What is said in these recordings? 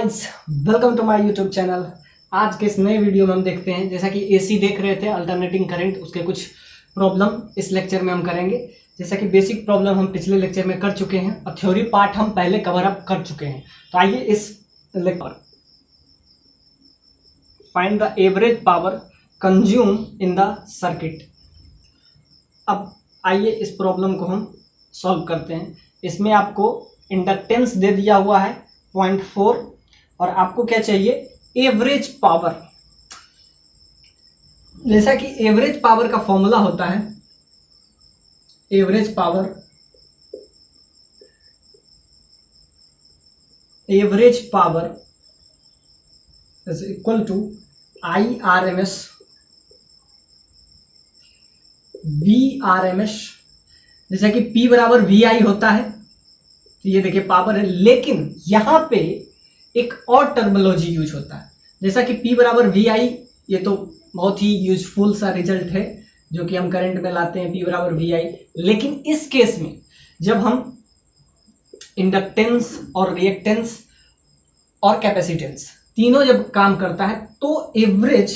Guys, welcome to my YouTube channel. आज के इस नए वीडियो में हम देखते हैं, जैसा कि एसी देख रहे थे अल्टरनेटिंग करंट, उसके कुछ प्रॉब्लम इस लेक्चर में हम करेंगे। जैसा कि बेसिक प्रॉब्लम हम पिछले लेक्चर में कर चुके हैं और थ्योरी पार्ट हम पहले कवर अप कर चुके हैं। तो आइए इस lecture find the average power consume in the circuit. अब आइए इस प्रॉब्लम को हम सॉल्व करते हैं। इसमें आपको इंडक्टेंस दे दिया हुआ है 0.4 और आपको क्या चाहिए, एवरेज पावर। जैसा कि एवरेज पावर का फॉर्मूला होता है, average power is equal to IRMS VRMS। जैसा कि P बराबर VI होता है, तो ये देखिए पावर है, लेकिन यहां पे एक और टर्मिनोलॉजी यूज होता है। जैसा कि P बराबर VI, ये तो बहुत ही यूजफुल सा रिजल्ट है जो कि हम करंट में लाते हैं, P बराबर VI। लेकिन इस केस में जब हम इंडक्टेंस और रिएक्टेंस और कैपेसिटेंस तीनों जब काम करता है तो एवरेज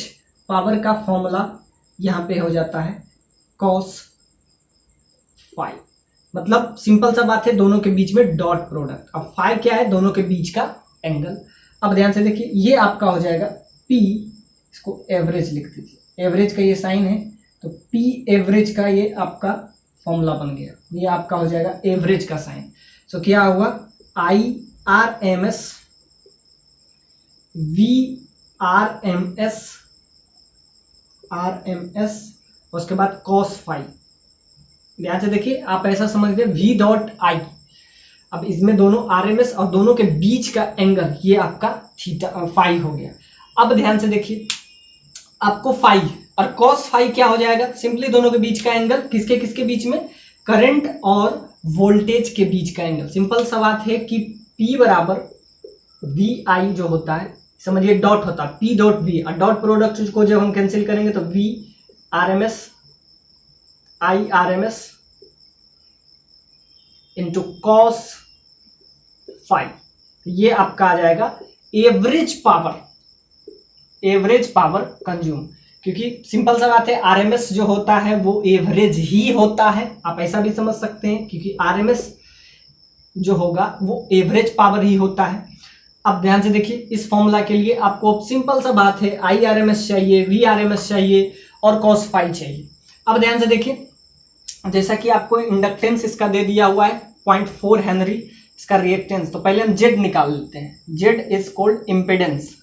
पावर का फॉर्मूला यहां पे हो जाता है cos phi। मतलब सिंपल सा बात है, दोनों के बीच में डॉट प्रोडक्ट। अब फाई क्या है, दोनों के बीच का एंगल। अब ध्यान से देखिए, ये आपका हो जाएगा P, इसको एवरेज लिख दीजिए, एवरेज का ये साइन है तो P एवरेज का ये आपका फॉर्मूला बन गया, ये आपका हो जाएगा एवरेज का साइन। सो क्या हुआ, IRMS VRMS उसके बाद cos phi। ध्यान से देखिए, आप ऐसा समझ गए V डॉट आई। अब इसमें दोनों RMS और दोनों के बीच का एंगल ये आपका थीटा फाई हो गया। अब ध्यान से देखिए, आपको फाई और cos phi क्या हो जाएगा, सिंपली दोनों के बीच का एंगल, किसके किसके बीच में, करंट और वोल्टेज के बीच का एंगल। सिंपल सा बात है कि P बराबर VI जो होता है, समझिए डॉट होता है P डॉट V, और डॉट प्रोडक्ट को जब हम कैंसिल करेंगे तो VRMS IRMS into cos phi, ये आपका आ जाएगा एवरेज पावर कंज्यूम। क्योंकि सिंपल सा बात है, RMS जो होता है वो एवरेज ही होता है, आप ऐसा भी समझ सकते हैं, क्योंकि RMS जो होगा वो एवरेज पावर ही होता है। अब ध्यान से देखिए, इस फॉर्मूला के लिए आपको सिंपल सा बात है, IRMS चाहिए, VRMS चाहिए और cos phi चाहिए। अब ध्यान से देखिए, जैसा कि आपको इंडक्टेंस इसका दे दिया हुआ है 0.4 हेनरी, इसका रिएक्टेंस, तो पहले हम Z निकाल लेते हैं। Z is called impedance.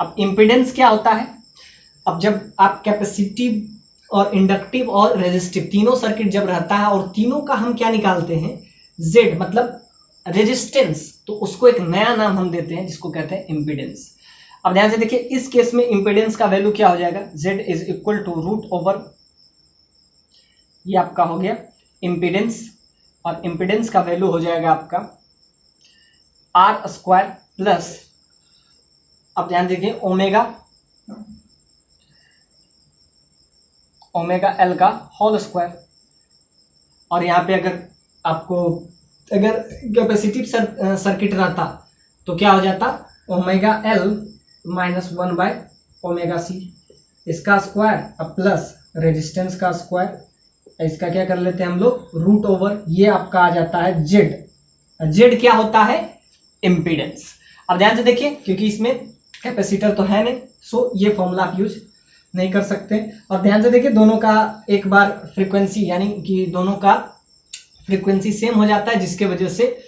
अब इम्पिडेंस क्या होता है, अब जब आप कैपेसिटिव और इंडक्टिव और रेजिस्टिव तीनों सर्किट जब रहता है और तीनों का हम क्या निकालते हैं, Z मतलब रेजिस्टेंस, तो उसको एक नया नाम हम देते हैं जिसको कहते हैं इम्पिडेंस। अब ध्यान से देखिए, इस केस में इंपेडेंस का वैल्यू क्या हो जाएगा, Z is equal to root over, ये आपका हो गया इंपेडेंस, और इंपेडेंस का वैल्यू हो जाएगा आपका R स्क्वायर प्लस, अब ध्यान देखिए, ओमेगा L का होल स्क्वायर। और यहाँ पे अगर कैपेसिटिव सर्किट रहता तो क्या हो जाता, ओमेगा L माइनस 1/ωc, इसका स्क्वायर अब प्लस रेजिस्टेंस का स्क्वायर, इसका क्या कर लेते हैं हम लोग, रूट ओवर, ये आपका आ जाता है Z क्या होता है, इम्पीडेंस। अब ध्यान से देखिए, क्योंकि इसमें कैपेसिटर तो है नहीं, सो ये फॉर्मूला आप यूज नहीं कर सकते। और ध्यान से देखिए, दोनों का एक बार फ्रीक्वेंसी, यानी कि दोनों का फ्रीक्वेंसी सेम हो जाता है, जिसके वजह से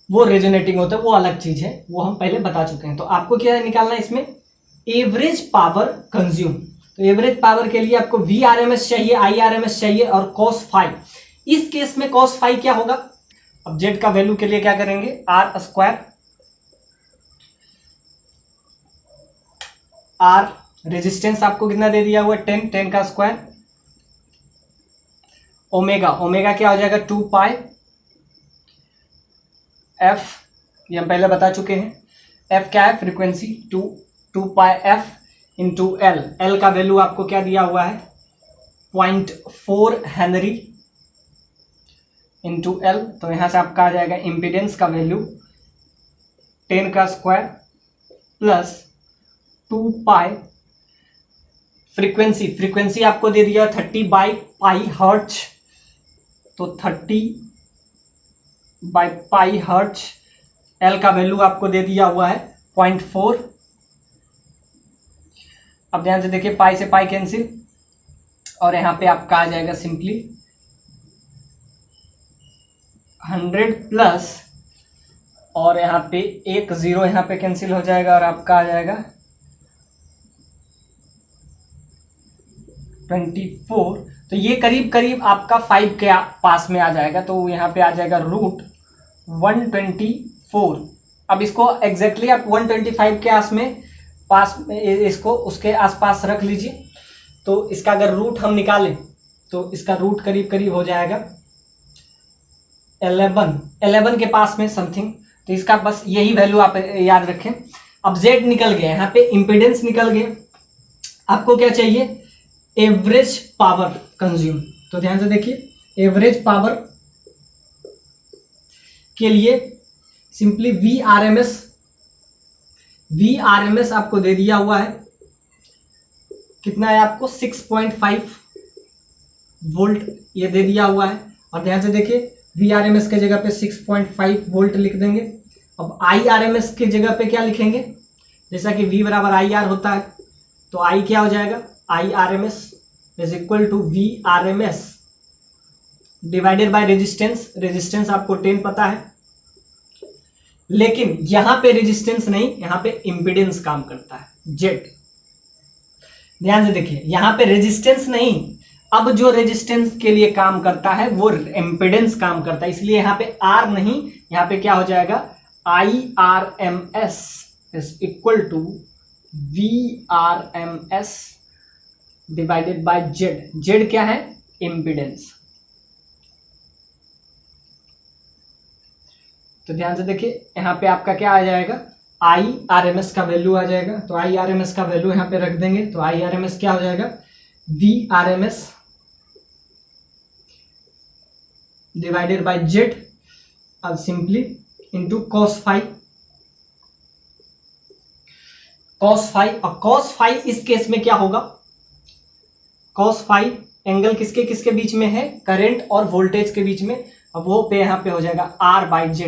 वो रेजोनेटिंग होता है, वो अलग चीज है, वो हम पहले बता चुके हैं। तो आपको क्या निकालना है इसमें, एवरेज पावर कंज्यूम। तो एवरेज पावर के लिए आपको VRMS चाहिए, IRMS चाहिए और cos phi। इस केस में cos phi क्या होगा, अब Z का वैल्यू के लिए क्या करेंगे, R स्क्वायर, R रेजिस्टेंस आपको कितना दे दिया हुआ, 10 का स्क्वायर, ओमेगा क्या हो जाएगा, 2 पाई F, ये हम पहले बता चुके हैं। F क्या है, फ्रीक्वेंसी, 2 पाई F इंटू L का वैल्यू आपको क्या दिया हुआ है, 0.4 हेनरी इंटू एल, तो यहाँ से आपका आ जाएगा इम्पीडेंस का वैल्यू 10 का स्क्वायर प्लस 2 पाई। फ्रीक्वेंसी आपको दे दिया 30/पाई हर्ट्ज, तो 30/पाई हर्ट्ज। एल का वैल्यू आपको दे दिया हुआ है 0.4। अब ध्यान से देखिए, पाई से पाई कैंसिल और यहाँ पे आपका आ जाएगा सिंपली 100 प्लस, और यहाँ पे एक 0 यहाँ पे कैंसिल हो जाएगा और आपका आ जाएगा 24। तो ये करीब करीब आपका 5 के पास में आ जाएगा, तो यहाँ पे आ जाएगा √124। अब इसको एग्जैक्टली आप 125 के पास में इसको उसके आसपास रख लीजिए। तो इसका अगर रूट हम निकालें तो इसका रूट करीब करीब हो जाएगा 11 के पास में समथिंग। तो इसका बस यही वैल्यू आप याद रखें। अब Z निकल गया, यहाँ पे इम्पीडेंस निकल गया। आपको क्या चाहिए? Average power consume. तो ध्यान से देखिए, एवरेज पावर के लिए सिंपली Vrms आपको दे दिया हुआ है, कितना है आपको 6.5 वोल्ट ये दे दिया हुआ है। और ध्यान से देखिए, Vrms के जगह पे 6.5 वोल्ट लिख देंगे। अब Irms के जगह पे क्या लिखेंगे? जैसा कि V बराबर IR होता है, तो I क्या हो जाएगा? Irms is equal to Vrms divided by resistance. Resistance आपको 10 पता है, लेकिन यहां पे रेजिस्टेंस नहीं, यहां पे इंपीडेंस काम करता है, Z। ध्यान से देखिए, यहां पे रेजिस्टेंस नहीं, अब जो रेजिस्टेंस के लिए काम करता है वो इंपीडेंस काम करता है, इसलिए यहां पे R नहीं, यहां पे क्या हो जाएगा? Irms is equal to Vrms divided by Z। Z क्या है? इंपीडेंस। तो ध्यान से देखिए, यहां पे आपका क्या आ जाएगा? Irms का वैल्यू आ जाएगा। तो Irms का वैल्यू यहां पे रख देंगे, तो Irms क्या हो जाएगा? Vrms डिवाइडेड बाय Z, अब सिंपली इंटू cos phi। और cos phi इस केस में क्या होगा? cos phi एंगल किसके किसके बीच में है? करंट और वोल्टेज के बीच में। अब वो पे यहाँ पे हो जाएगा R/Z,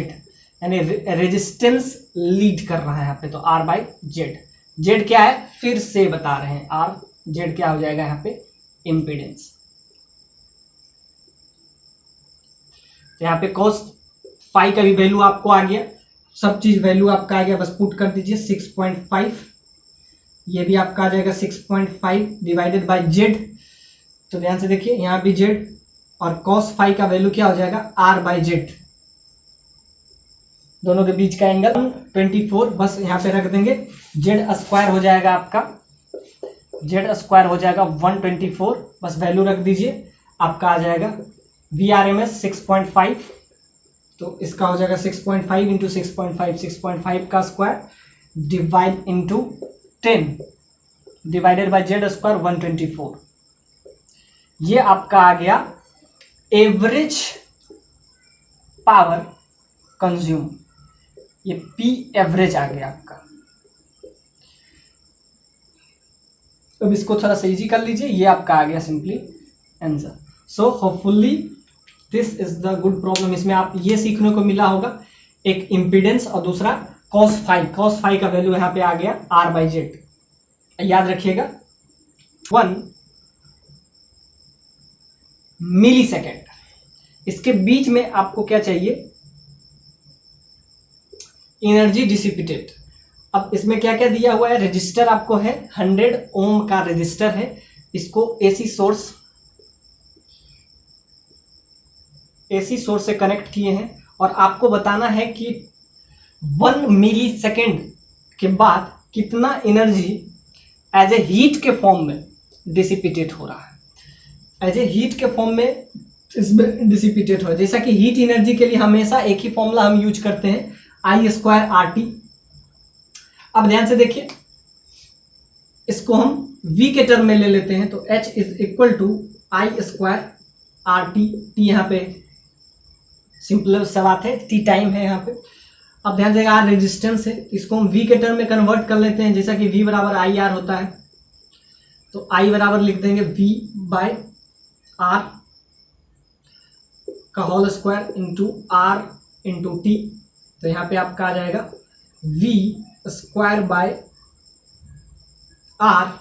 यानी रेजिस्टेंस लीड कर रहा है यहाँ पे, तो R/Z। Z क्या है? फिर से बता रहे हैं, Z क्या हो जाएगा यहाँ पे? इंपीडेंस। तो यहाँ पे cos phi का भी वैल्यू आपको आ गया, सब चीज वैल्यू आपका आ गया, बस पुट कर दीजिए 6.5। ये भी आपका आ जाएगा 6.5 डिवाइडेड बाय Z। तो ध्यान से देखिए, यहाँ भी Z, और cos phi का वैल्यू क्या हो जाएगा? R/Z। दोनों के बीच का एंगल 24, बस यहाँ पे रख देंगे। Z स्क्वायर हो जाएगा आपका, Z स्क्वायर हो जाएगा 124, बस वैल्यू रख दीजिए, आपका आ जाएगा Vrms 6.5। तो इसका हो जाएगा 6.5 इंटू 6.5 का square divide into 10 divided by Z square 124। ये आपका आ गया एवरेज पावर कंज्यूम, ये P एवरेज आ गया आपका। अब इसको थोड़ा सा इजी कर लीजिए, ये आपका आ गया simply answer. So hopefully this is the good problem. इसमें आप ये सीखने को मिला होगा, एक इंपीडेंस और दूसरा cos phi। cos phi का वैल्यू यहाँ पे आ गया R/Z, याद रखिएगा 1 मिलीसेकेंड। इसके बीच में आपको क्या चाहिए? Energy dissipated. अब इसमें क्या क्या दिया हुआ है? रजिस्टर आपको है, 100 ओम का रजिस्टर है, इसको एसी सोर्स से कनेक्ट किए हैं, और आपको बताना है कि 1 मिलीसेकेंड के बाद कितना एनर्जी एज ए हीट के फॉर्म में डिसिपेटेड हो रहा है। एज ए हीट के फॉर्म में इसमें डिसिपेटेड हो रहा है। जैसा कि हीट एनर्जी के लिए हमेशा एक ही फॉर्मूला हम यूज करते हैं, I²RT। अब ध्यान से देखिए, इसको हम V के टर्म में ले लेते हैं, तो H is equal to I²RT। T यहाँ पे सिंपल सा बात है, टी टाइम है यहाँ पे। अब ध्यान देगा आर रेजिस्टेंस है, इसको हम वी के टर्म में कन्वर्ट कर लेते हैं, जैसा कि वी बराबर आई आर होता है। तो आई बराबर लिख देंगे वी बाय आर का whole square into R into T. तो यहाँ पे आपका आ जाएगा वी स्क्वायर बाय आर,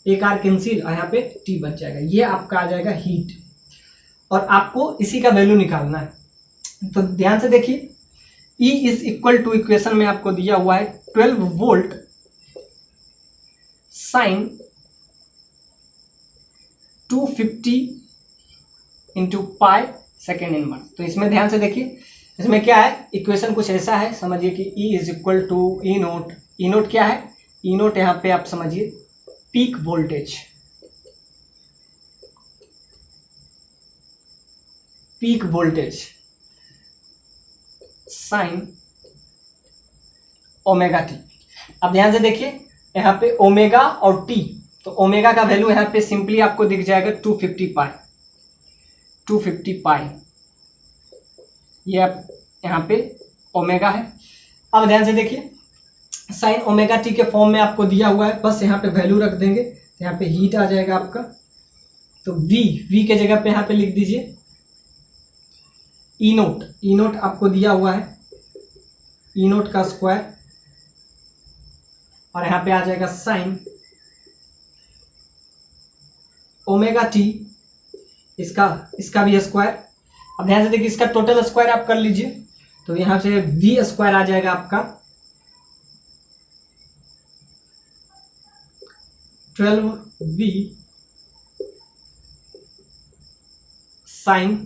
एक आर कैंसिल और यहाँ पे टी बच जाएगा। ये आपका आ जाएगा हीट, और आपको इसी का वैल्यू निकालना है। तो ध्यान से देखिए, E is equal to, equation में आपको दिया हुआ है 12 volt sine 250 into pi second inverse. तो इसमें ध्यान से देखिए, इसमें क्या है, इक्वेशन कुछ ऐसा है, समझिए कि E is equal to E naught. E naught क्या है, ई नोट यहाँ पे आप समझिए peak voltage, peak voltage sine omega t. अब ध्यान से देखिए यहाँ पे ओमेगा और टी, तो ओमेगा का वैल्यू यहाँ पे सिंपली आपको दिख जाएगा 250 पाई, 250 पाई, ये आप यहाँ पे ओमेगा है। अब ध्यान से देखिए साइन ओमेगा टी के फॉर्म में आपको दिया हुआ है, बस यहाँ पे वैल्यू रख देंगे, तो यहाँ पे हीट आ जाएगा आपका। तो वी के जगह पे यहाँ पे लिख दीजिए ई नोट। ई नोट आपको दिया हुआ है ई नोट का स्क्वायर, और यहाँ पे आ जाएगा साइन ओमेगा टी, इसका भी स्क्वायर। अब ध्यान से देखिए इसका टोटल स्क्वायर आप कर लीजिए, तो यहाँ से वी स्क्वायर आ जाएगा आपका 12v साइन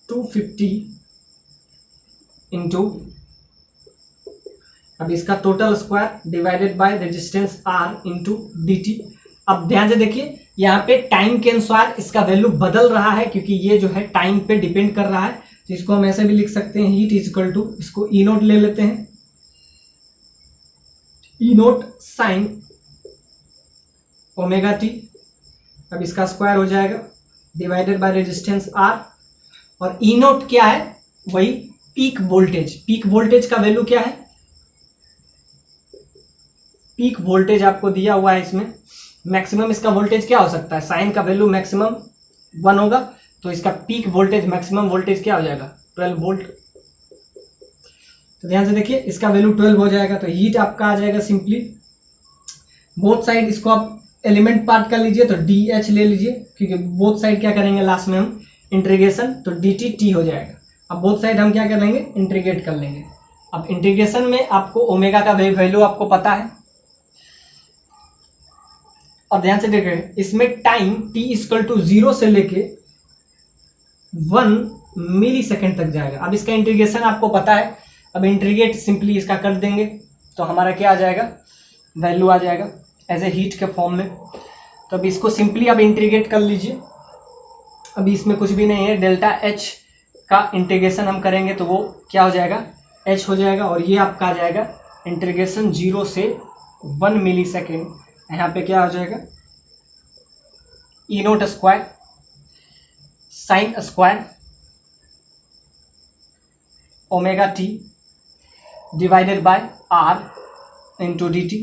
250 इंटू, अब इसका total square divided by resistance R into d t. अब ध्यान से देखिए यहाँ पे टाइम के अनुसार इसका वैल्यू बदल रहा है, क्योंकि ये जो है टाइम पे डिपेंड कर रहा है। तो इसको हम ऐसे भी लिख सकते हैं, हीट इज इक्वल टू, इसको ई नोट ले लेते हैं, ई नोट साइन ओमेगा टी, अब इसका स्क्वायर हो जाएगा डिवाइडेड बाय रेजिस्टेंस आर, और ई नोट क्या है, वही पीक वोल्टेज। पीक वोल्टेज का वैल्यू क्या है, पीक वोल्टेज आपको दिया हुआ है इसमें, मैक्सिमम इसका वोल्टेज क्या हो सकता है, साइन का वैल्यू मैक्सिमम 1 होगा, तो इसका पीक वोल्टेज मैक्सिमम वोल्टेज क्या हो जाएगा 12 वोल्ट। तो ध्यान से देखिए इसका वैल्यू 12 हो जाएगा, तो हीट आपका आ जाएगा सिंपली बोथ साइड, इसको आप एलिमेंट पार्ट कर लीजिए, तो डी एच ले लीजिए, क्योंकि बोथ साइड क्या करेंगे लास्ट में हम इंटीग्रेशन, तो डी टी टी हो जाएगा। अब बोथ साइड हम क्या कर लेंगे, इंटीग्रेट कर लेंगे। अब इंटीग्रेशन में आपको ओमेगा का वैल्यू आपको पता है, और ध्यान से देखिए इसमें टाइम t इक्वल टू 0 से लेके 1 मिली सेकेंड तक जाएगा। अब इसका इंटीग्रेशन आपको पता है, अब इंटीग्रेट सिंपली इसका कर देंगे, तो हमारा क्या आ जाएगा, वैल्यू आ जाएगा एज ए हीट के फॉर्म में। तो अब इसको सिंपली अब इंटीग्रेट कर लीजिए, अभी इसमें कुछ भी नहीं है, डेल्टा एच का इंटीग्रेशन हम करेंगे तो वो क्या हो जाएगा, h हो जाएगा, और ये आपका आ जाएगा इंटीग्रेशन 0 से 1 मिली सेकेंड, यहाँ पे क्या हो जाएगा e nought square sine square omega t divided by r into d t.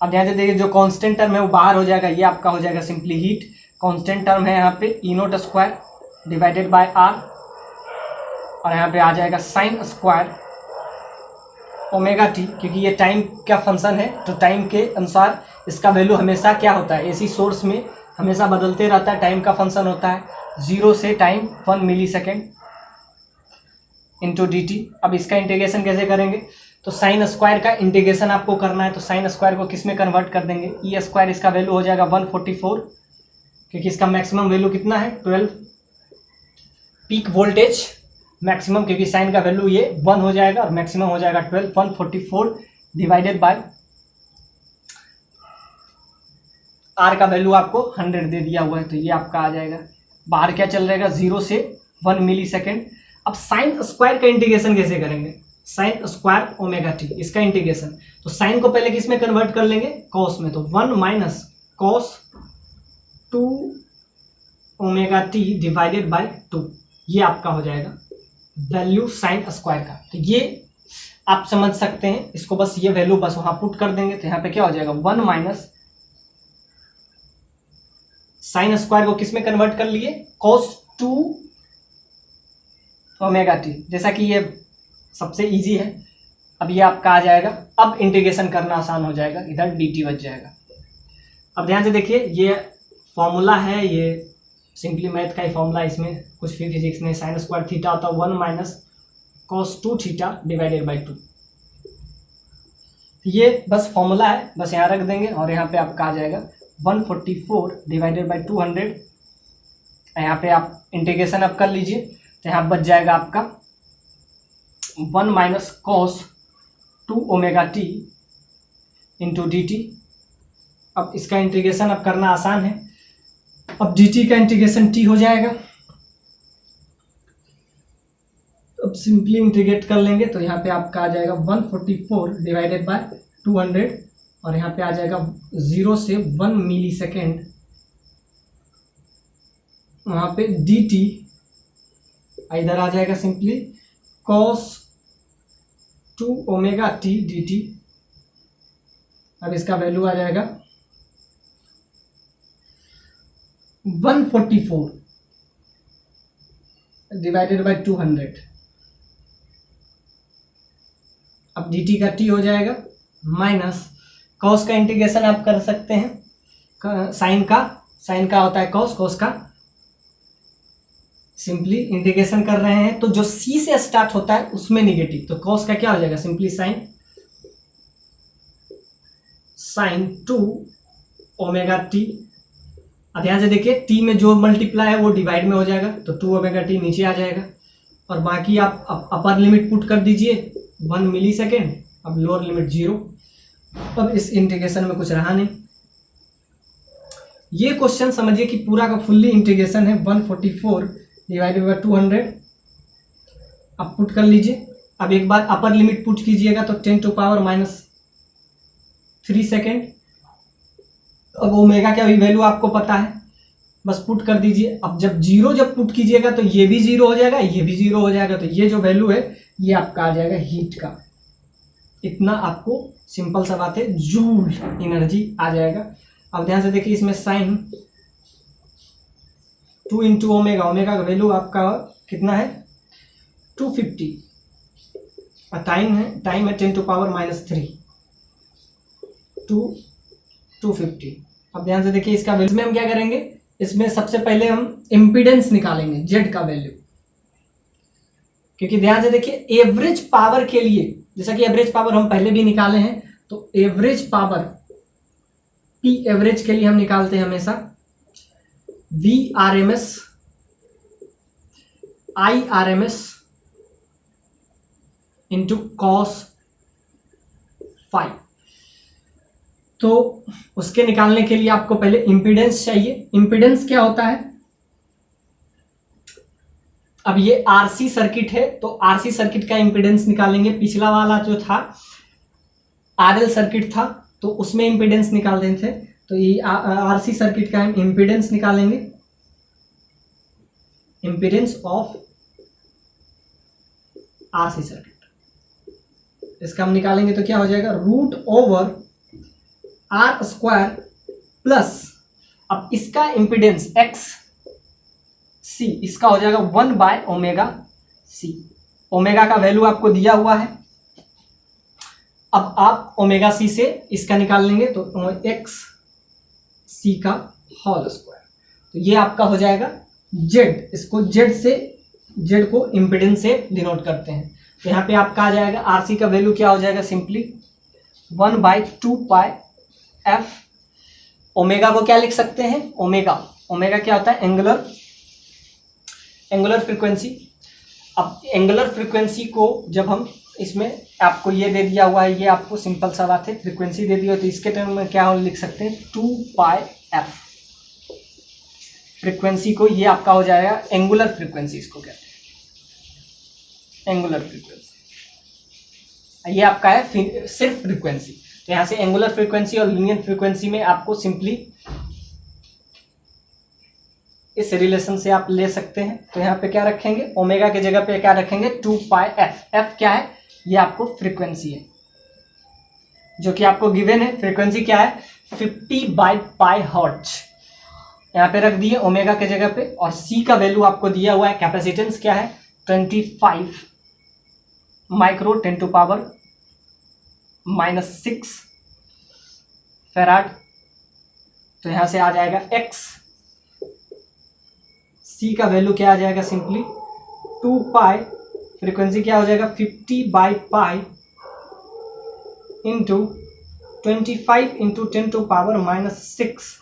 अब ध्यान से देखिए जो कांस्टेंट टर्म है वो बाहर हो जाएगा, ये आपका हो जाएगा सिंपली हीट। कांस्टेंट टर्म है यहाँ पे e nought square divided by r, और यहाँ पे आ जाएगा साइन स्क्वायर ओमेगा टी, क्योंकि ये टाइम का फंक्शन है, तो टाइम के अनुसार इसका वैल्यू हमेशा क्या होता है, एसी सोर्स में हमेशा बदलते रहता है, टाइम का फंक्शन होता है 0 से टाइम 1 मिली सेकेंड इंटू डी टी। अब इसका इंटीग्रेशन कैसे करेंगे, तो साइन स्क्वायर का इंटीग्रेशन आपको करना है, तो साइन स्क्वायर को किस में कन्वर्ट कर देंगे, ई स्क्वायर, इसका वैल्यू हो जाएगा 144, क्योंकि इसका मैक्सिमम वैल्यू कितना है 12, पीक वोल्टेज मैक्सिमम, क्योंकि साइन का वैल्यू ये 1 हो जाएगा और मैक्सिमम हो जाएगा 12, 144 डिवाइडेड बाय आर का वैल्यू आपको 100 दे दिया हुआ है, तो ये आपका आ जाएगा, बाहर क्या चल रहेगा 0 से 1 मिली सेकेंड। अब साइन स्क्वायर का इंटीग्रेशन कैसे करेंगे, साइन स्क्वायर ओमेगा टी, इसका इंटीग्रेशन, तो साइन को पहले किस में कन्वर्ट कर लेंगे, कॉस में, तो 1 minus cos 2 omega t divided bye 2, ये आपका हो जाएगा वैल्यू साइन स्क्वायर का। तो ये आप समझ सकते हैं इसको, बस ये वैल्यू बस वहां पुट कर देंगे तो यहाँ पे क्या हो जाएगा 1 माइनस साइन स्क्वायर को किस में कन्वर्ट कर लिए, cos 2 ओमेगा टी, जैसा कि ये सबसे इजी है। अब ये आपका आ जाएगा, अब इंटीग्रेशन करना आसान हो जाएगा, इधर dt बच जाएगा। अब ध्यान से देखिए ये फॉर्मूला है, ये सिंपली मैथ का ही फॉर्मूला, इसमें कुछ भी फिजिक्स में साइन स्क्वायर थीटा होता है 1 minus cos 2 theta divided by 2। ये बस फॉर्मूला है, बस यहाँ रख देंगे और यहाँ पे आपका आ जाएगा 144 डिवाइडेड बाई 200। यहाँ पे आप इंटीग्रेशन अब कर लीजिए तो यहाँ बच जाएगा आपका 1 minus cos 2 omega T into d t. अब इसका इंटीग्रेशन अब करना आसान है, अब dt का इंटीग्रेशन t हो जाएगा। अब सिंपली इंटीग्रेट कर लेंगे तो यहाँ पे आपका आ जाएगा 144 डिवाइडेड बाय 200 और यहाँ पे आ जाएगा 0 से 1 मिली सेकेंड, वहाँ पे dt इधर आ जाएगा simply cos 2 omega T dt। अब इसका वैल्यू आ जाएगा 144 डिवाइडेड बाई 200। अब dt का t हो जाएगा माइनस cos का इंटीग्रेशन आप कर सकते हैं, साइन का होता है cos का सिंपली इंटीग्रेशन कर रहे हैं तो जो c से स्टार्ट होता है उसमें निगेटिव, तो cos का क्या हो जाएगा सिंपली साइन 2 ओमेगा टी। ध्यान से देखिए t में जो मल्टीप्लाई है वो डिवाइड में हो जाएगा तो 2 ओमेगा टी नीचे आ जाएगा और बाकी आप अपर लिमिट पुट कर दीजिए 1 मिली सेकेंड, अब लोअर लिमिट 0। अब इस इंटीग्रेशन में कुछ रहा नहीं। ये क्वेश्चन समझिए कि पूरा का फुल्ली इंटीग्रेशन है 144 डिवाइडेड बाई 200। अब पुट कर लीजिए, अब एक बार अपर लिमिट पुट कीजिएगा तो 10 टू पावर माइनस 3 सेकेंड। अब ओमेगा का भी वैल्यू आपको पता है, बस पुट कर दीजिए। अब जब पुट कीजिएगा तो ये भी 0 हो जाएगा, ये भी 0 हो जाएगा, तो ये जो वैल्यू है ये आपका आ जाएगा हीट का। इतना आपको सिंपल सा बात है, जूल एनर्जी आ जाएगा। अब ध्यान से देखिए इसमें साइन 2 इंटू ओमेगा का वैल्यू आपका कितना है 250 और टाइम है 10 टू पावर माइनस 3 250। अब ध्यान से देखिए इसका वैल्यू में हम क्या करेंगे, इसमें सबसे पहले हम इम्पीडेंस निकालेंगे जेड का वैल्यू, क्योंकि ध्यान से देखिए एवरेज पावर के लिए, जैसा कि एवरेज पावर हम पहले भी निकाले हैं, तो एवरेज पावर पी एवरेज के लिए हम निकालते हैं हमेशा VRMS IRMS इंटू cos 5। तो उसके निकालने के लिए आपको पहले इम्पीडेंस चाहिए। इम्पीडेंस क्या होता है, अब ये RC सर्किट है तो RC सर्किट का इम्पीडेंस निकालेंगे। पिछला वाला जो था RL सर्किट था तो उसमें इम्पीडेंस निकाल रहे थे, तो ये RC सर्किट का हम इम्पीडेंस निकालेंगे, इम्पीडेंस ऑफ RC सर्किट। इसका हम निकालेंगे तो क्या हो जाएगा root over R square plus, अब इसका इम्पीडेंस XC, इसका हो जाएगा 1 बाय ओमेगा C। ओमेगा का वैल्यू आपको दिया हुआ है, अब आप ओमेगा C से इसका निकाल लेंगे तो XC का होल स्क्वायर। तो ये आपका हो जाएगा Z, इसको Z को इम्पीडेंस से डिनोट करते हैं। तो यहाँ पे आपका आ जाएगा RC का वैल्यू क्या हो जाएगा simply 1 by 2 pi F। Omega को क्या लिख सकते हैं, ओमेगा क्या होता है एंगुलर फ्रीक्वेंसी। अब एंगुलर फ्रीक्वेंसी को जब हम इसमें आपको ये दे दिया हुआ है, ये आपको सिंपल सा बात है फ्रीक्वेंसी दे दी हो, तो इसके टर्म में क्या हम लिख सकते हैं 2 पाई F। फ्रीक्वेंसी को ये आपका हो जाएगा एंगुलर फ्रीक्वेंसी, इसको कहते हैं एंगुलर फ्रीक्वेंसी। ये आपका है सिर्फ फ्रीक्वेंसी। तो यहाँ से एंगुलर फ्रीक्वेंसी और लीनियर फ्रीक्वेंसी में आपको सिंपली इस रिलेशन से आप ले सकते हैं। तो यहाँ पे क्या रखेंगे, ओमेगा के जगह पे क्या रखेंगे 2 पाई एफ। एफ क्या है, ये आपको फ्रीक्वेंसी है जो कि आपको गिवन है। फ्रीक्वेंसी क्या है 50/पाई हर्ट्ज, यहाँ पे रख दिए ओमेगा के जगह पे। और सी का वैल्यू आपको दिया हुआ है, कैपेसिटेंस क्या है 25 माइक्रो 10⁻⁻6 फैराड। तो यहां से आ जाएगा x, सी का वैल्यू क्या आ जाएगा सिंपली 2 पाई, फ्रीक्वेंसी क्या हो जाएगा 50/पाई इंटू 25 इंटू 10⁻⁻6।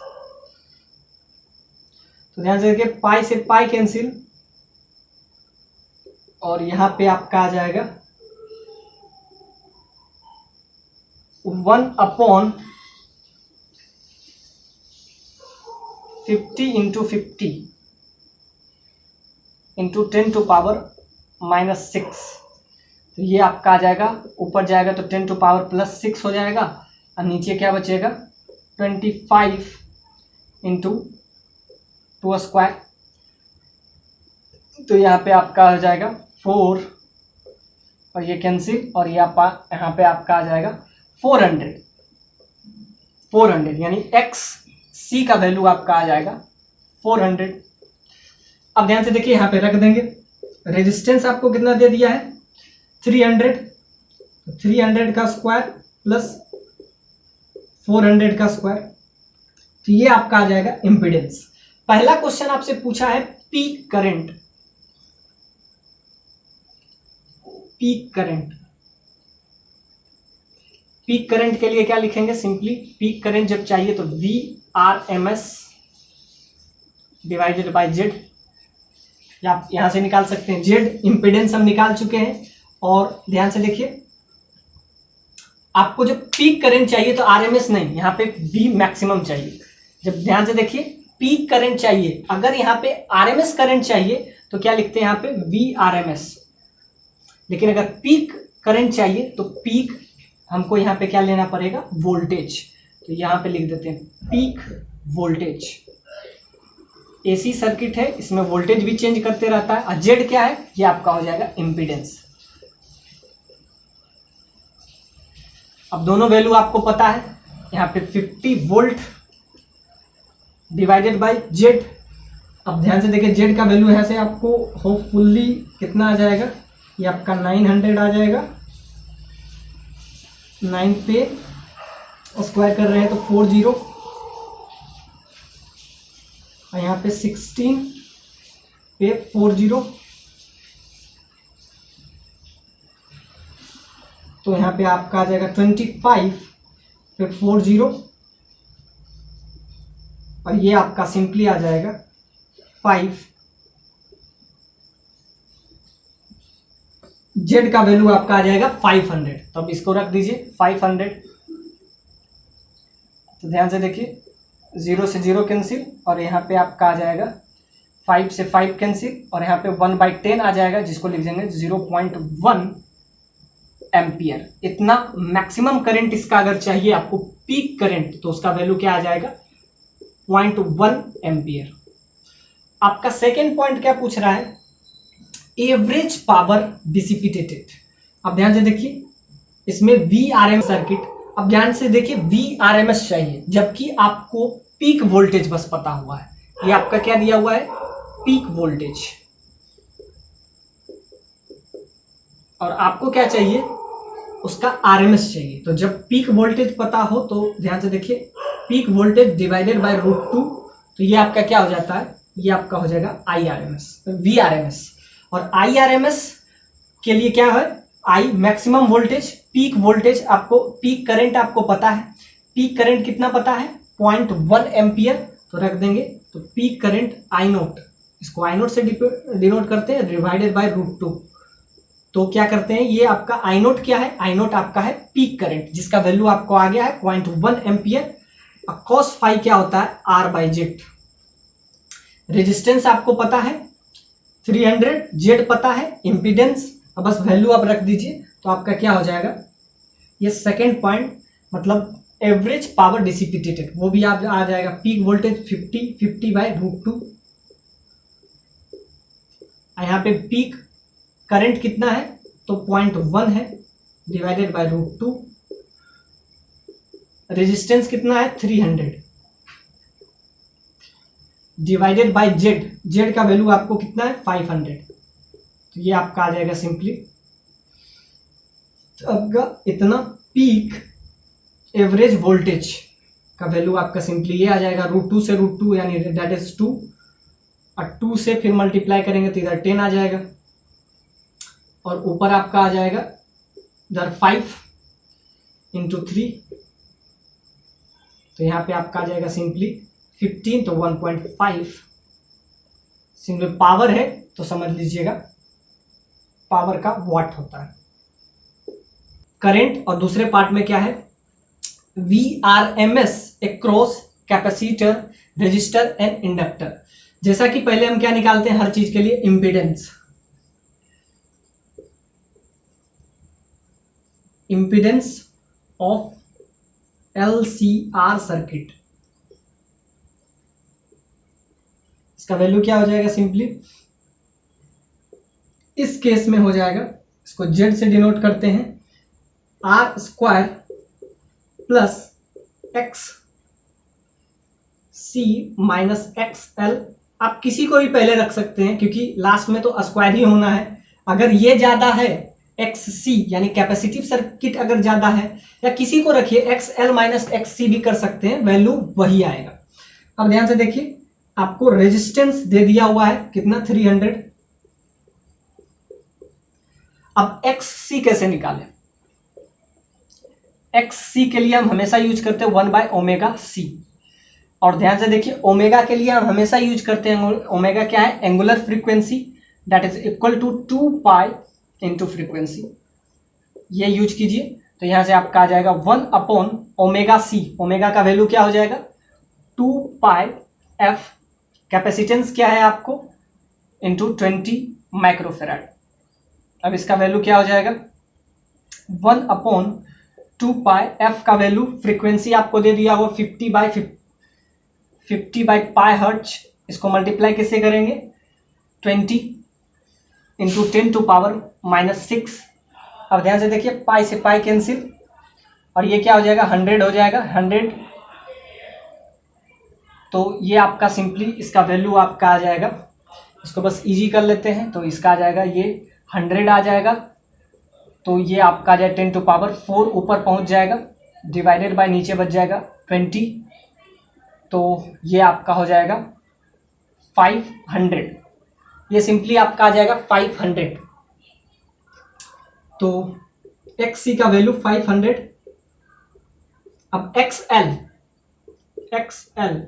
तो ध्यान से देखिए पाई से पाई कैंसिल, और यहां पे आपका आ जाएगा 1/50 इंटू 50 इंटू 10⁻⁻6। तो ये आपका आ जाएगा, ऊपर जाएगा तो 10⁻+6 हो जाएगा, और नीचे क्या बचेगा 25 इंटू 2 स्क्वायर। तो यहाँ पे आपका आ जाएगा 4, और ये कैंसिल, और ये यहाँ पे आपका आ जाएगा 400 यानी x c का वैल्यू आपका आ जाएगा 400। अब ध्यान से देखिए यहाँ पे रख देंगे, रेजिस्टेंस आपको कितना दे दिया है 300 का स्क्वायर प्लस 400 का स्क्वायर। तो ये आपका आ जाएगा इम्पीडेंस। पहला क्वेश्चन आपसे पूछा है पीक करंट। पीक करंट के लिए क्या लिखेंगे, सिंपली पीक करंट जब चाहिए तो VRMS डिवाइडेड बाय Z। आप यहां से निकाल सकते हैं, Z इंपीडेंस हम निकाल चुके हैं। और ध्यान से देखिए, आपको जब पीक करंट चाहिए तो RMS नहीं, यहाँ पे V मैक्सिमम चाहिए। जब ध्यान से देखिए पीक करंट चाहिए, अगर यहाँ पे RMS करंट चाहिए तो क्या लिखते हैं यहाँ पे VRMS। लेकिन अगर पीक करंट चाहिए तो पीक हमको यहाँ पे क्या लेना पड़ेगा वोल्टेज। तो यहाँ पे लिख देते हैं पीक वोल्टेज। AC सर्किट है, इसमें वोल्टेज भी चेंज करते रहता है। और Z क्या है, ये आपका हो जाएगा इम्पीडेंस। अब दोनों वैल्यू आपको पता है, यहाँ पे 50 वोल्ट डिवाइडेड बाय Z। अब ध्यान से देखिए Z का वैल्यू यहाँ से आपको होपफुली कितना आ जाएगा, ये आपका 900 आ जाएगा। 9 पे स्क्वायर कर रहे हैं तो 40, और यहाँ पे 16 पे 40, तो यहाँ पे आपका आ जाएगा 25 पे 40, और ये आपका सिंपली आ जाएगा 5। Z का वैल्यू आपका आ जाएगा 500। तो अब इसको रख दीजिए 500। तो ध्यान से देखिए 0 से 0 कैंसिल, और यहाँ पे आपका आ जाएगा 5 से 5 कैंसिल, और यहाँ पे 1/10 आ जाएगा, जिसको लिख देंगे 0.1 एम्पियर। इतना मैक्सिमम करंट इसका अगर चाहिए आपको पीक करंट, तो उसका वैल्यू क्या आ जाएगा 0.1 एम्पियर। आपका सेकेंड पॉइंट क्या पूछ रहा है, एवरेज पावर डिसिपिटेटेड। अब ध्यान से देखिए इसमें VRMS सर्किट। अब ध्यान से देखिए VRMS चाहिए, जबकि आपको पीक वोल्टेज बस पता हुआ है। ये आपका क्या दिया हुआ है पीक वोल्टेज, और आपको क्या चाहिए उसका RMS चाहिए। तो जब पीक वोल्टेज पता हो तो ध्यान से देखिए पीक वोल्टेज डिवाइडेड बाय √2, तो ये आपका क्या हो जाता है, ये आपका हो जाएगा VRMS। और IRMS के लिए क्या है I maximum voltage, peak voltage आपको, पीक करंट आपको पता है। पीक करंट कितना पता है 0.1 एम्पियर, तो रख देंगे। तो पीक करंट I0, इसको I0 से डिनोट करते हैं डिवाइडेड बाय √2। तो क्या करते हैं, ये आपका I0 क्या है, I0 आपका है पीक करंट, जिसका वैल्यू आपको आ गया है 0.1 एम्पियर। cos फाई क्या होता है R/Z। रेजिस्टेंस आपको पता है 300, Z पता है, इम्पीडेंस अब बस वैल्यू आप रख दीजिए। तो आपका क्या हो जाएगा, ये सेकेंड पॉइंट मतलब एवरेज पावर डिसिपिटेटेड, वो भी आप आ जाएगा पीक वोल्टेज 50 50/√2। यहाँ पे पीक करंट कितना है, तो 0.1 है डिवाइडेड बाय √2। रेजिस्टेंस कितना है 300 डिवाइडेड बाय जेड, जेड का वैल्यू आपको कितना है 500। तो ये आपका आ जाएगा सिंपली आपका इतना पीक एवरेज वोल्टेज का वैल्यू आपका सिंपली ये आ जाएगा √2 से √2 यानी दैट इज 2, और 2 से फिर मल्टीप्लाई करेंगे तो इधर 10 आ जाएगा, और ऊपर आपका आ जाएगा इधर 5 × 3, तो यहाँ पे आपका आ जाएगा सिंपली 15, तो 1.5 सिंपल पावर है, तो समझ लीजिएगा पावर का वाट होता है। करंट और दूसरे पार्ट में क्या है, VRMS across capacitor, register and inductor. जैसा कि पहले हम क्या निकालते हैं हर चीज के लिए, impedance, impedance of LCR circuit, इसका वैल्यू क्या हो जाएगा सिंपली, इस केस में हो जाएगा, इसको Z से डिनोट करते हैं, R² plus XC minus XL। आप किसी को भी पहले रख सकते हैं क्योंकि लास्ट में तो स्क्वायर ही होना है। अगर ये ज्यादा है XC यानी कैपेसिटिव सर्किट अगर ज्यादा है, या किसी को रखिए XL माइनस XC भी कर सकते हैं, वैल्यू वही आएगा। अब ध्यान से देखिए, आपको रेजिस्टेंस दे दिया हुआ है कितना 300। अब XC कैसे निकालें, XC के लिए हम हमेशा यूज करते हैं 1/ωc, और ध्यान से देखिए ओमेगा के लिए हम हमेशा यूज करते हैं, ओमेगा क्या है, angular frequency, that is equal to 2π × frequency, ये यूज कीजिए। तो यहां से आपका आ जाएगा 1/ωc, ओमेगा का वैल्यू क्या हो जाएगा 2πf, कैपेसिटेंस क्या है आपको × 20 माइक्रोफेराड। अब इसका वैल्यू क्या हो जाएगा 1/2πf का वैल्यू, फ्रीक्वेंसी आपको दे दिया हुआ 50/π हर्ट्ज, इसको मल्टीप्लाई किससे करेंगे 20 × 10⁻⁻6। अब ध्यान से देखिए पाई से पाई कैंसिल, और ये क्या हो जाएगा 100 हो जाएगा 100, तो ये आपका सिंपली इसका वैल्यू आपका आ जाएगा, इसको बस इजी कर लेते हैं, तो इसका आ जाएगा ये 100 आ जाएगा, तो ये आपका जाए 10⁴ ऊपर पहुंच जाएगा, डिवाइडेड बाय नीचे बच जाएगा 20, तो ये आपका हो जाएगा 500, ये सिंपली आपका आ जाएगा 500। तो XC का वैल्यू 500। अब XL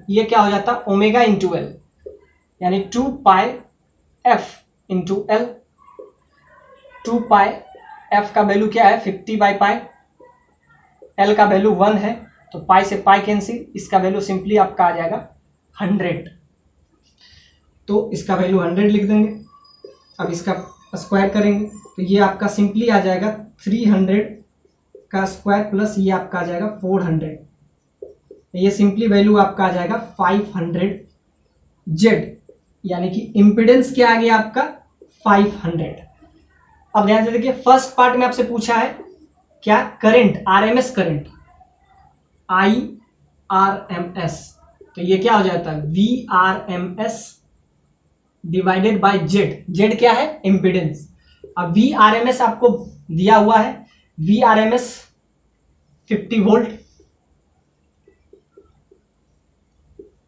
ये क्या हो जाता ओमेगा × L, यानी 2πf × L, 2πf का वैल्यू क्या है 50/π, L का वैल्यू 1 है, तो पाई से पाई कैंसिल, इसका वैल्यू सिंपली आपका आ जाएगा 100, तो इसका वैल्यू 100 लिख देंगे। अब इसका स्क्वायर करेंगे तो ये आपका सिंपली आ जाएगा 300 का स्क्वायर प्लस ये आपका आ जाएगा 400, ये सिंपली वैल्यू आपका आ जाएगा 500 Z, यानी कि इम्पीडेंस क्या आ गया आपका 500। अब ध्यान से देखिए, फर्स्ट पार्ट में आपसे पूछा है क्या, करंट, RMS करंट, IRMS, तो ये क्या हो जाता है VRMS डिवाइडेड बाय Z क्या है इम्पीडेंस। अब VRMS आपको दिया हुआ है, VRMS 50 वोल्ट,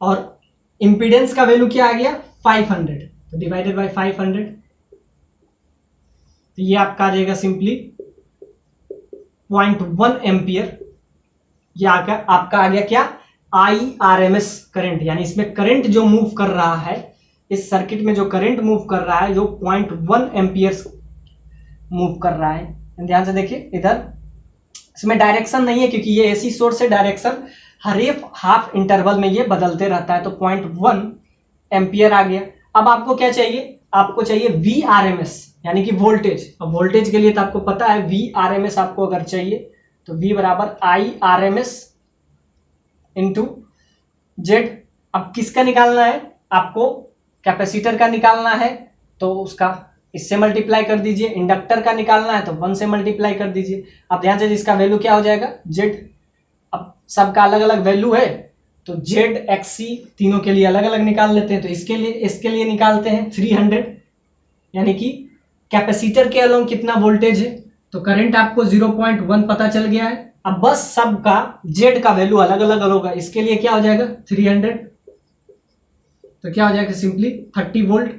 और इम्पीडेंस का वैल्यू क्या आ गया 500, तो डिवाइडेड बाय 500, तो ये आपका आ जाएगा सिंपली 0.1 एम्पियर। ये आपका आ गया क्या IRMS करंट, यानी इसमें करंट जो मूव कर रहा है, इस सर्किट में जो करंट मूव कर रहा है जो 0.1 एम्पियर मूव कर रहा है। ध्यान से देखिए, इधर इसमें डायरेक्शन नहीं है क्योंकि ये AC सोर्स से डायरेक्शन हर एक हाफ इंटरवल में ये बदलते रहता है, तो 0.1 एम्पियर आ गया। अब आपको क्या चाहिए, आपको चाहिए VRMS यानी कि वोल्टेज। अब वोल्टेज के लिए तो आपको पता है VRMS आपको अगर चाहिए तो V बराबर IRMS × Z। अब किसका निकालना है आपको, कैपेसिटर का निकालना है, तो उसका इससे मल्टीप्लाई कर दीजिए, इंडक्टर का निकालना है तो 1 से मल्टीप्लाई कर दीजिए। अब ध्यान से इसका वैल्यू क्या हो जाएगा, जेड, अब सबका अलग अलग वैल्यू है तो जेड एक्स सी तीनों के लिए अलग अलग निकाल लेते हैं। तो इसके लिए निकालते हैं 300, यानी कि कैपेसिटर के अलोंग कितना वोल्टेज है, तो करंट आपको 0.1 पता चल गया है। अब बस सबका जेड का वैल्यू अलग अलग होगा, इसके लिए क्या हो जाएगा 300, तो क्या हो जाएगा सिंपली 30 वोल्ट।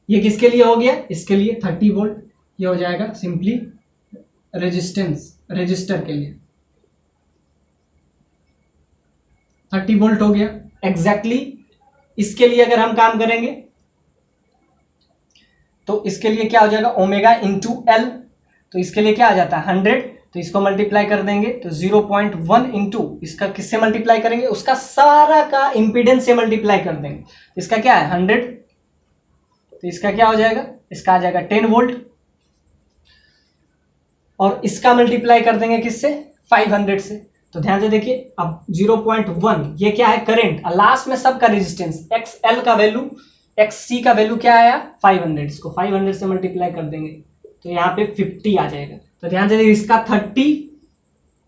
ये किसके लिए हो गया, इसके लिए 30 वोल्ट, ये हो जाएगा सिंपली रजिस्टर के लिए 30 वोल्ट हो गया एग्जैक्टली। इसके लिए अगर हम काम करेंगे तो इसके लिए क्या हो जाएगा ओमेगा इंटू एल, तो इसके लिए क्या आ जाता है 100, तो इसको मल्टीप्लाई कर देंगे तो 0.1 इंटू इसका किससे मल्टीप्लाई करेंगे, उसका सारा का इंपीडेंस से मल्टीप्लाई कर देंगे। इसका क्या है 100, तो इसका क्या हो जाएगा, इसका आ जाएगा 10 वोल्ट, और इसका मल्टीप्लाई कर देंगे किससे 500 से। तो ध्यान से देखिए अब 0.1 ये क्या है करंट, लास्ट में सबका रेजिस्टेंस XL का वैल्यू, XC का वैल्यू क्या आया 500, इसको 500 से मल्टीप्लाई कर देंगे तो यहाँ पे 50 आ जाएगा। तो ध्यान से देखिए इसका 30,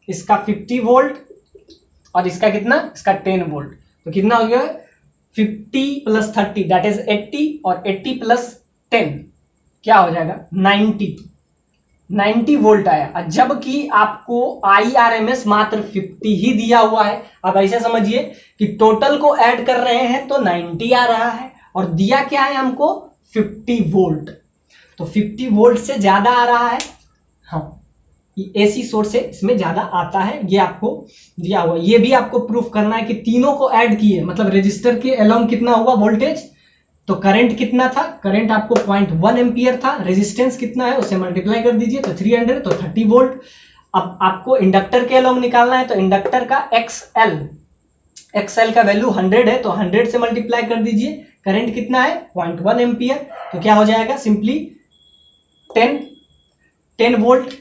इसका 50 वोल्ट और इसका कितना, इसका 10 वोल्ट, तो कितना हो गया 50 प्लस 30 दैट इज 80, और 80 प्लस 10 क्या हो जाएगा 90 वोल्ट आया, जबकि आपको IRMS मात्र 50 ही दिया हुआ है। अब ऐसे समझिए कि टोटल को ऐड कर रहे हैं तो 90 आ रहा है, और दिया क्या है हमको 50 वोल्ट, तो 50 वोल्ट से ज्यादा आ रहा है। हाँ, AC सोर्स से इसमें ज्यादा आता है, ये आपको दिया हुआ। ये भी आपको प्रूफ करना है कि तीनों को ऐड किए, मतलब रेजिस्टर के अलोंग कितना हुआ वोल्टेज, तो करंट कितना था, करंट आपको 0.1 एम्पियर था, रेजिस्टेंस कितना है उसे मल्टीप्लाई कर दीजिए तो 300, तो 30 वोल्ट। अब आपको इंडक्टर के अलोंग निकालना है तो इंडक्टर का XL का वैल्यू 100 है, तो 100 से मल्टीप्लाई कर दीजिए, करंट कितना है 0.1 एम्पियर, तो क्या हो जाएगा सिंपली 10 वोल्ट।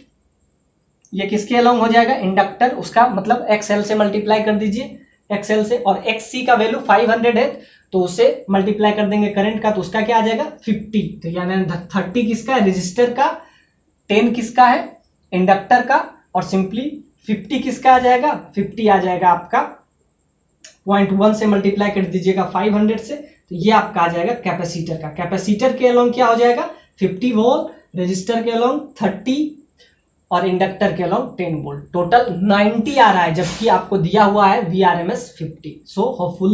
ये किसके अलोंग हो जाएगा इंडक्टर, उसका मतलब XL से मल्टीप्लाई कर दीजिए, XL से, और XC का वैल्यू 500 है तो उसे मल्टीप्लाई कर देंगे करंट का, तो उसका क्या आ जाएगा 50, तो यानी 30 किसका है रेजिस्टर का, 10 किसका है इंडक्टर का, और सिंपली 50 किसका आ जाएगा, 50 आ जाएगा आपका 0.1 से मल्टीप्लाई कर दीजिएगा 500 से, तो ये आपका आ जाएगा कैपेसिटर का। कैपेसिटर के अलोंग क्या हो जाएगा 50 वोल्ट, रेजिस्टर के अलोंग 30 और इंडक्टर के अलोंग 10 वोल्ट, टोटल 90 आ रहा है, जबकि आपको दिया हुआ है VRMS 50। So hopefully